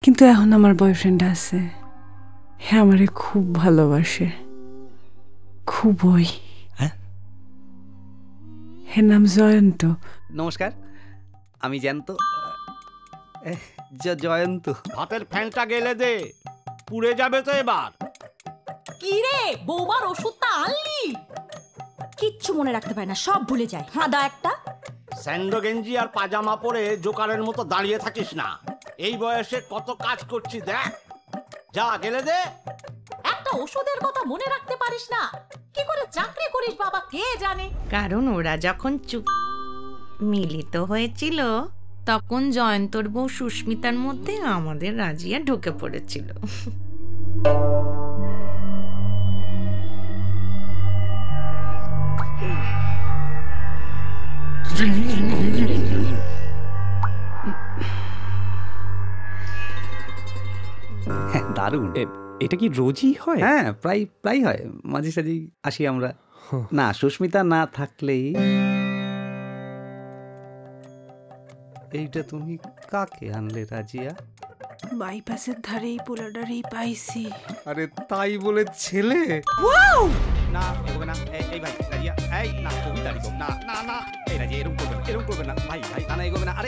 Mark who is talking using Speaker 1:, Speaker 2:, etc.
Speaker 1: কিন্তু এখন আমার বয়ফ্রেন্ড আছে, হ্যাঁ আমারে খুব ভালোবাসে, খুবই।
Speaker 2: হ্যাঁ,
Speaker 1: হ্যাঁ নাম জয়ন্ত।
Speaker 2: নমস্কার, আমি জ্যান্ত জয়ন্ত।
Speaker 3: ভাতের ফ্যানটা গেলে দে, পুড়ে যাবে তো এবার।
Speaker 4: কি রে বৌমার ওষুধটা আনলি? কিচ্ছু মনে রাখতে পারে না, সব ভুলে যায়, হাঁদা একটা।
Speaker 3: স্যান্ডো গেঞ্জি আর পাজামা পরে জোকারের মতো দাঁড়িয়ে থাকিস না। এই বয়সে কত কাজ করছি দেখ। যা গেলে দে।
Speaker 4: একটা ওষুধের কথা মনে রাখতে পারিস না, কি করে চাকরি করিস বাবা কে জানে।
Speaker 5: কারণ ওরা যখন মিলিত হয়েছিল তখন জয়ন্তর বউ সুস্মিতার মধ্যে আমাদের রাজিয়া ঢুকে পড়েছিল।
Speaker 2: দারুণ।
Speaker 6: এটা কি রোজই হয়?
Speaker 2: হ্যাঁ, প্রায় হয়, মাঝে সাঝেই আসি আমরা। না, সুস্মিতা না থাকলেই। এইটা তুমি কাকে আনলে রাজিয়া?
Speaker 1: বাইপাসের ধারেই পোলাডারেই পাইছি।
Speaker 6: আরে তাই বলে ছেলে?
Speaker 2: না এগোবে না, এই ভাই রাজিয়া, এই না তুমি দাঁড়িয়ে না না না, এই রাজিয়া এরকম করবে না ভাই ভাই, না এগোবে না। আরে